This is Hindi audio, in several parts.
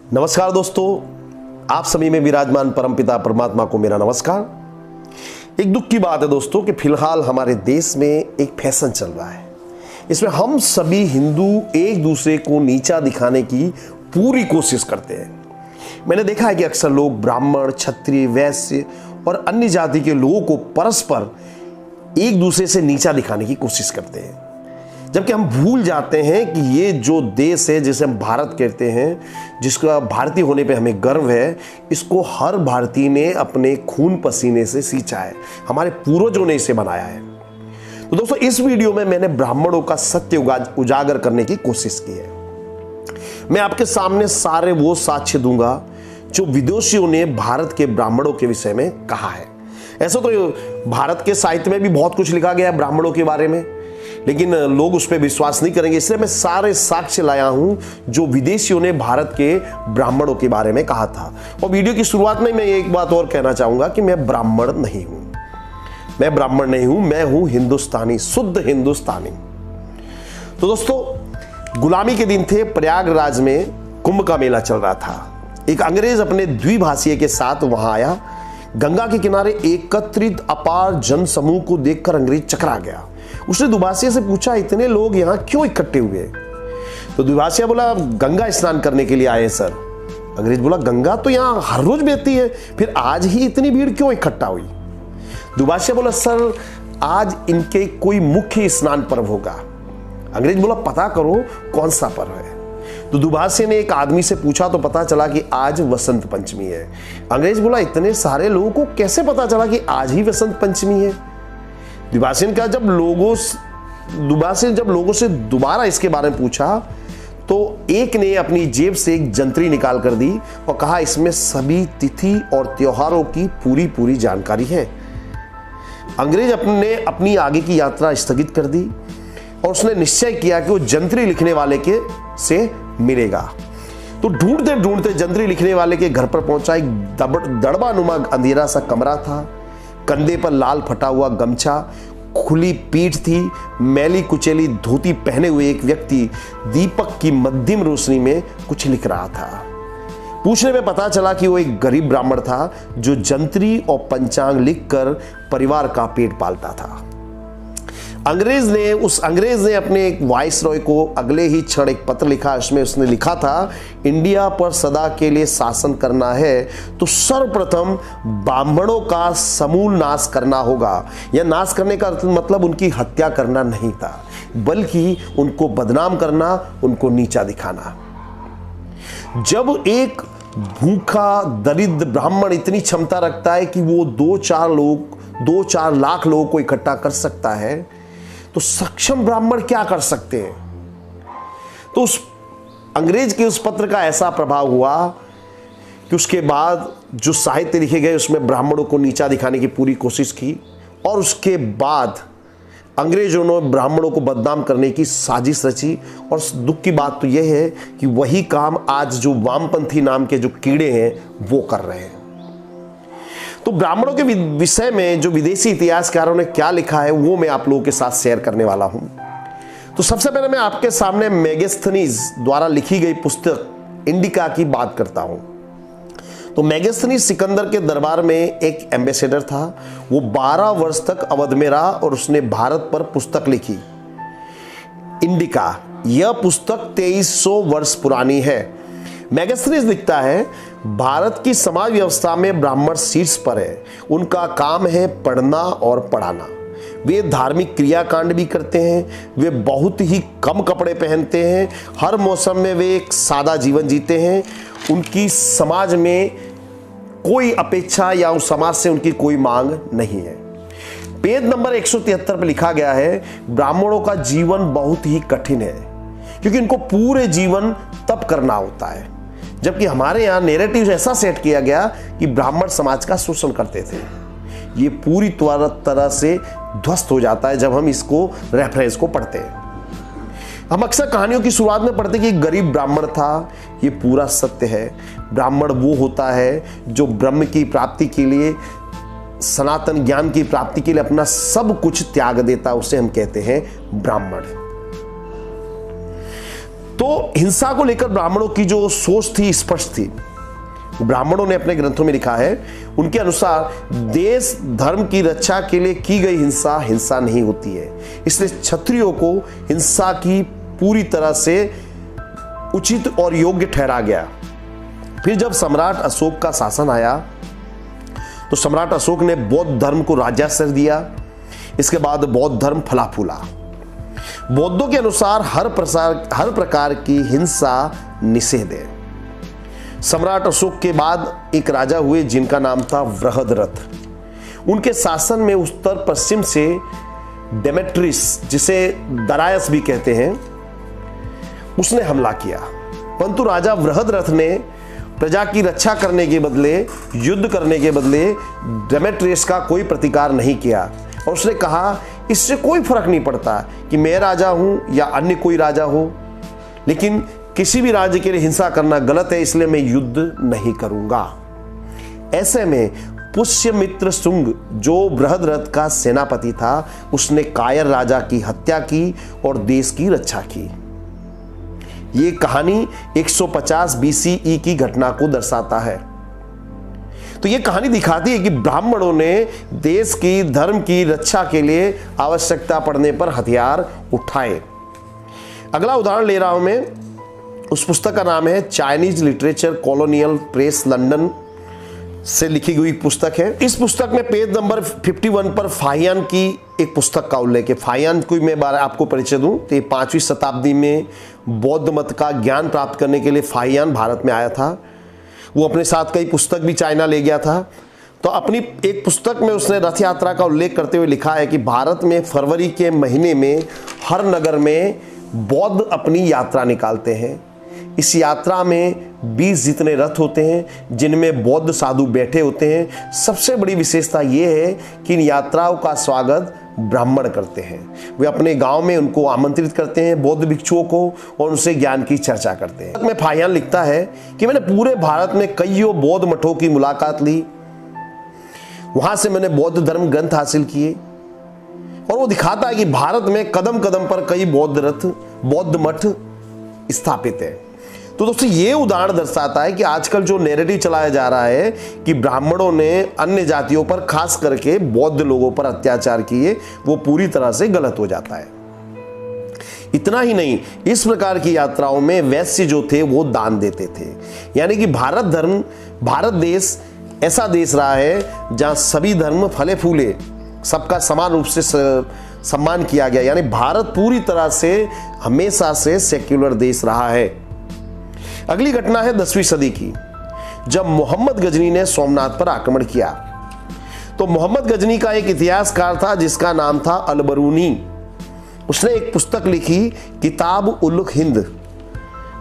नमस्कार दोस्तों, आप सभी में विराजमान परमपिता परमात्मा को मेरा नमस्कार। एक दुख की बात है दोस्तों कि फिलहाल हमारे देश में एक फैशन चल रहा है। इसमें हम सभी हिंदू एक दूसरे को नीचा दिखाने की पूरी कोशिश करते हैं। मैंने देखा है कि अक्सर लोग ब्राह्मण, क्षत्रिय, वैश्य और अन्य जाति के लोगों को परस्पर एक दूसरे से नीचा दिखाने की कोशिश करते हैं, जबकि हम भूल जाते हैं कि ये जो देश है जिसे हम भारत कहते हैं, जिसका भारतीय होने पे हमें गर्व है, इसको हर भारतीय ने अपने खून पसीने से सींचा है। हमारे पूर्वजों ने इसे बनाया है। तो दोस्तों, इस वीडियो में मैंने ब्राह्मणों का सत्य उजागर करने की कोशिश की है। मैं आपके सामने सारे वो साक्ष्य दूंगा जो विदेशियों ने भारत के ब्राह्मणों के विषय में कहा है। ऐसा तो भारत के साहित्य में भी बहुत कुछ लिखा गया है ब्राह्मणों के बारे में, लेकिन लोग उस पर विश्वास नहीं करेंगे। इसलिए मैं सारे साक्ष्य लाया हूं जो विदेशियों ने भारत के ब्राह्मणों के बारे में कहा था। और वीडियो की शुरुआत में मैं एक बात और कहना चाहूंगा कि मैं ब्राह्मण नहीं हूं। मैं ब्राह्मण नहीं हूं, मैं हूं हिंदुस्तानी, शुद्ध हिंदुस्तानी। तो दोस्तों, गुलामी के दिन थे। प्रयागराज में कुंभ का मेला चल रहा था। एक अंग्रेज अपने द्विभाषीय के साथ वहां आया। गंगा के किनारे एकत्रित अपार जन समूह को देखकर अंग्रेज चकरा गया। उसने दुभाषिया से पूछा, इतने लोग यहाँ क्यों इकट्ठे हुए? तो दुभाषिया बोला, गंगा स्नान करने के लिए आए सर। अंग्रेज बोला, गंगा तो यहाँ हर रोज बहती है, फिर आज ही इतनी भीड़ क्यों इकट्ठा हुई? दुभाषिया बोला, सर आज इनके कोई मुख्य स्नान पर्व होगा। अंग्रेज बोला, पता करो कौन सा पर्व है। तो दुभाषिया ने एक आदमी से पूछा तो पता चला कि आज वसंत पंचमी है। अंग्रेज बोला, इतने सारे लोगों को कैसे पता चला कि आज ही वसंत पंचमी है? दुभाषिया का जब लोगों से दोबारा इसके बारे में पूछा तो एक ने अपनी जेब से एक जंतरी निकाल कर दी और कहा, इसमें सभी तिथि और त्योहारों की पूरी जानकारी है। अंग्रेज ने अपनी आगे की यात्रा स्थगित कर दी और उसने निश्चय किया कि वो जंतरी लिखने वाले के से मिलेगा। तो ढूंढते ढूंढते जंतरी लिखने वाले के घर पर पहुंचा। एक दड़बानुमा अंधेरा सा कमरा था। कंधे पर लाल फटा हुआ गमछा, खुली पीठ थी। मैली कुचेली धोती पहने हुए एक व्यक्ति दीपक की मध्यम रोशनी में कुछ लिख रहा था। पूछने में पता चला कि वो एक गरीब ब्राह्मण था जो जंतरी और पंचांग लिखकर परिवार का पेट पालता था। अंग्रेज ने अपने एक वाइसरॉय को अगले ही क्षण एक पत्र लिखा। इसमें उसने लिखा था, इंडिया पर सदा के लिए शासन करना है तो सर्वप्रथम ब्राह्मणों का समूल नाश करना होगा। यह नाश करने का मतलब उनकी हत्या करना नहीं था, बल्कि उनको बदनाम करना, उनको नीचा दिखाना। जब एक भूखा दरिद्र ब्राह्मण इतनी क्षमता रखता है कि वो 2-4 लाख लोगों को इकट्ठा कर सकता है, तो सक्षम ब्राह्मण क्या कर सकते हैं? तो उस अंग्रेज के उस पत्र का ऐसा प्रभाव हुआ कि उसके बाद जो साहित्य लिखे गए उसमें ब्राह्मणों को नीचा दिखाने की पूरी कोशिश की, और उसके बाद अंग्रेजों ने ब्राह्मणों को बदनाम करने की साजिश रची। और दुख की बात तो यह है कि वही काम आज जो वामपंथी नाम के जो कीड़े हैं वो कर रहे हैं। तो ब्राह्मणों के विषय में जो विदेशी इतिहासकारों ने क्या लिखा है वो मैं आप लोगों के साथ शेयर करने वाला हूं। तो सबसे पहले मैं आपके सामने मेगास्थनीज द्वारा लिखी गई पुस्तक इंडिका की बात करता हूं। तो मेगास्थनीज सिकंदर के दरबार में एक एम्बेसडर था। वो 12 वर्ष तक अवध में रहा और उसने भारत पर पुस्तक लिखी, इंडिका। यह पुस्तक 2300 वर्ष पुरानी है। मेगास्थनीज लिखता है, भारत की समाज व्यवस्था में ब्राह्मण शीर्ष पर है। उनका काम है पढ़ना और पढ़ाना। वे धार्मिक क्रियाकांड भी करते हैं। वे बहुत ही कम कपड़े पहनते हैं। हर मौसम में वे एक सादा जीवन जीते हैं। उनकी समाज में कोई अपेक्षा या उस समाज से उनकी कोई मांग नहीं है। पेज नंबर 173 पर लिखा गया है, ब्राह्मणों का जीवन बहुत ही कठिन है क्योंकि इनको पूरे जीवन तप करना होता है, जबकि हमारे यहाँ नैरेटिव ऐसा सेट किया गया कि ब्राह्मण समाज का शोषण करते थे। ये पूरी तरह से ध्वस्त हो जाता है जब हम इसको रेफरेंस को पढ़ते हैं। हम अक्सर कहानियों की शुरुआत में पढ़ते कि एक गरीब ब्राह्मण था। ये पूरा सत्य है। ब्राह्मण वो होता है जो ब्रह्म की प्राप्ति के लिए, सनातन ज्ञान की प्राप्ति के लिए अपना सब कुछ त्याग देता, उसे हम कहते हैं ब्राह्मण। तो हिंसा को लेकर ब्राह्मणों की जो सोच थी स्पष्ट थी। ब्राह्मणों ने अपने ग्रंथों में लिखा है, उनके अनुसार देश धर्म की रक्षा के लिए की गई हिंसा हिंसा नहीं होती है, इसलिए क्षत्रियों को हिंसा की पूरी तरह से उचित और योग्य ठहरा गया। फिर जब सम्राट अशोक का शासन आया तो सम्राट अशोक ने बौद्ध धर्म को राज्याश्रय दिया। इसके बाद बौद्ध धर्म फला फूला। बौद्धों के अनुसार हर प्रकार की हिंसा निषेध है। सम्राट अशोक के बाद एक राजा हुए जिनका नाम था बृहद्रथ। उनके शासन में उत्तर पश्चिम से डेमेट्रियस, जिसे दरायस भी कहते हैं, उसने हमला किया। परंतु राजा बृहद्रथ ने प्रजा की रक्षा करने के बदले, युद्ध करने के बदले डेमेट्रियस का कोई प्रतिकार नहीं किया और उसने कहा इससे कोई फर्क नहीं पड़ता कि मैं राजा हूं या अन्य कोई राजा हो, लेकिन किसी भी राज्य के लिए हिंसा करना गलत है, इसलिए मैं युद्ध नहीं करूंगा। ऐसे में पुष्यमित्र शुंग, जो बृहद्रथ का सेनापति था, उसने कायर राजा की हत्या की और देश की रक्षा की। ये कहानी 150 BCE की घटना को दर्शाता है। तो ये कहानी दिखाती है कि ब्राह्मणों ने देश की धर्म की रक्षा के लिए आवश्यकता पड़ने पर हथियार उठाए। अगला उदाहरण ले रहा हूं मैं, उस पुस्तक का नाम है Chinese literature, colonial press, London से लिखी हुई पुस्तक है। इस पुस्तक में पेज नंबर 51 पर फाहियान की एक पुस्तक का उल्लेख है। फाहियान को मैं आपको परिचय दूं तो 5वीं शताब्दी में बौद्ध मत का ज्ञान प्राप्त करने के लिए फाहियान भारत में आया था। वो अपने साथ कई पुस्तक भी चाइना ले गया था। तो अपनी एक पुस्तक में उसने रथ यात्रा का उल्लेख करते हुए लिखा है कि भारत में फरवरी के महीने में हर नगर में बौद्ध अपनी यात्रा निकालते हैं। इस यात्रा में 20 जितने रथ होते हैं जिनमें बौद्ध साधु बैठे होते हैं। सबसे बड़ी विशेषता यह है कि इन यात्राओं का स्वागत ब्राह्मण करते हैं। वे अपने गांव में उनको आमंत्रित करते हैं, बौद्ध भिक्षुओं को, और उनसे ज्ञान की चर्चा करते हैं। में फाहियान लिखता है कि मैंने पूरे भारत में कईयों बौद्ध मठों की मुलाकात ली, वहां से मैंने बौद्ध धर्म ग्रंथ हासिल किए, और वो दिखाता है कि भारत में कदम कदम पर कई बौद्ध रथ, बौद्ध मठ स्थापित है। तो दोस्तों ये उदाहरण दर्शाता है कि आजकल जो नैरेटिव चलाया जा रहा है कि ब्राह्मणों ने अन्य जातियों पर, खास करके बौद्ध लोगों पर अत्याचार किए, वो पूरी तरह से गलत हो जाता है। इतना ही नहीं, इस प्रकार की यात्राओं में वैश्य जो थे वो दान देते थे। यानी कि भारत देश ऐसा देश रहा है जहां सभी धर्म फले फूले, सबका समान रूप से सम्मान किया गया। यानी भारत पूरी तरह से हमेशा से सेक्युलर देश रहा है। अगली घटना है 10वीं सदी की, जब मोहम्मद गजनी ने सोमनाथ पर आक्रमण किया। तो मोहम्मद गजनी का एक इतिहासकार था जिसका नाम था अल-बरूनी। उसने एक पुस्तक लिखी, किताब उल हिंद।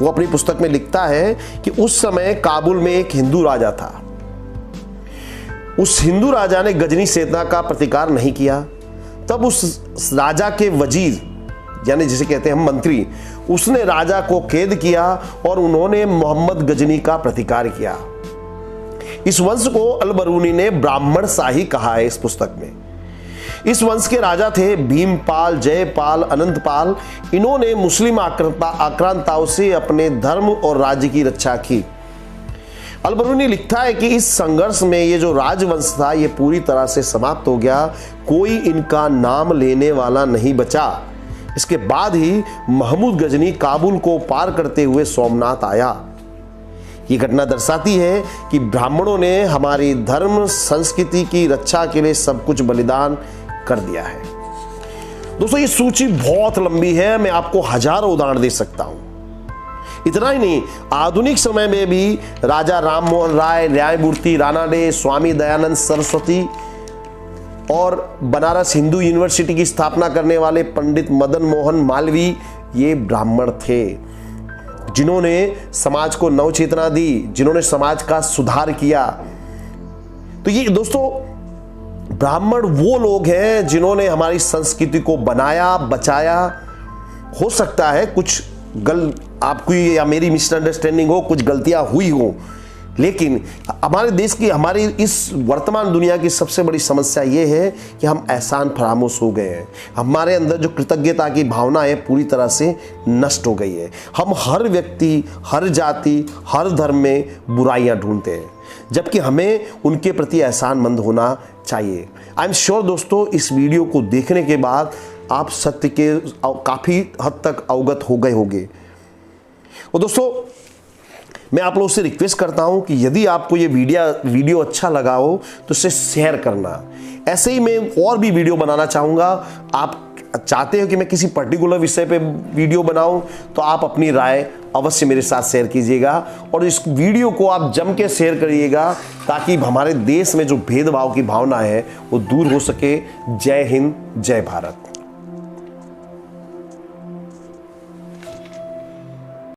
वो अपनी पुस्तक में लिखता है कि उस समय काबुल में एक हिंदू राजा था। उस हिंदू राजा ने गजनी सेना का प्रतिकार नहीं किया। तब उस राजा के वजीर, यानी जिसे कहते हैं हम मंत्री, उसने राजा को कैद किया और उन्होंने मोहम्मद गजनी का प्रतिकार किया। इस वंश को अल-बरूनी ने ब्राह्मण शाही कहा है इस पुस्तक में। इस वंश के राजा थे भीमपाल, जयपाल, अनंतपाल। इन्होंने मुस्लिम आक्रांताओं से अपने धर्म और राज्य की रक्षा की। अल-बरूनी लिखता है कि इस संघर्ष में ये जो राजवंश था ये पूरी तरह से समाप्त हो गया, कोई इनका नाम लेने वाला नहीं बचा। इसके बाद ही महमूद गजनी काबुल को पार करते हुए सोमनाथ आया। ये घटना दर्शाती है कि ब्राह्मणों ने हमारी धर्म संस्कृति की रक्षा के लिए सब कुछ बलिदान कर दिया है। दोस्तों ये सूची बहुत लंबी है, मैं आपको हजारों उदाहरण दे सकता हूं। इतना ही नहीं, आधुनिक समय में भी राजा राम मोहन राय, न्यायमूर्ति रानाडे, स्वामी दयानंद सरस्वती और बनारस हिंदू यूनिवर्सिटी की स्थापना करने वाले पंडित मदन मोहन मालवीय, ये ब्राह्मण थे जिन्होंने समाज को नवचेतना दी, जिन्होंने समाज का सुधार किया। तो ये दोस्तों ब्राह्मण वो लोग हैं जिन्होंने हमारी संस्कृति को बनाया, बचाया। हो सकता है कुछ आपकी या मेरी मिसअंडरस्टैंडिंग हो, कुछ गलतियां हुई हो, लेकिन हमारे देश की, हमारी इस वर्तमान दुनिया की सबसे बड़ी समस्या ये है कि हम एहसान फरामोश हो गए हैं। हमारे अंदर जो कृतज्ञता की भावना है पूरी तरह से नष्ट हो गई है। हम हर व्यक्ति, हर जाति, हर धर्म में बुराइयां ढूंढते हैं, जबकि हमें उनके प्रति एहसानमंद होना चाहिए। आई एम श्योर दोस्तों, इस वीडियो को देखने के बाद आप सत्य के काफ़ी हद तक अवगत हो गए होंगे। और दोस्तों, मैं आप लोगों से रिक्वेस्ट करता हूं कि यदि आपको ये वीडियो अच्छा लगा हो तो इसे शेयर करना। ऐसे ही मैं और भी वीडियो बनाना चाहूँगा। आप चाहते हो कि मैं किसी पर्टिकुलर विषय पे वीडियो बनाऊं तो आप अपनी राय अवश्य मेरे साथ शेयर कीजिएगा और इस वीडियो को आप जम के शेयर करिएगा, ताकि हमारे देश में जो भेदभाव की भावना है वो दूर हो सके। जय हिंद, जय भारत।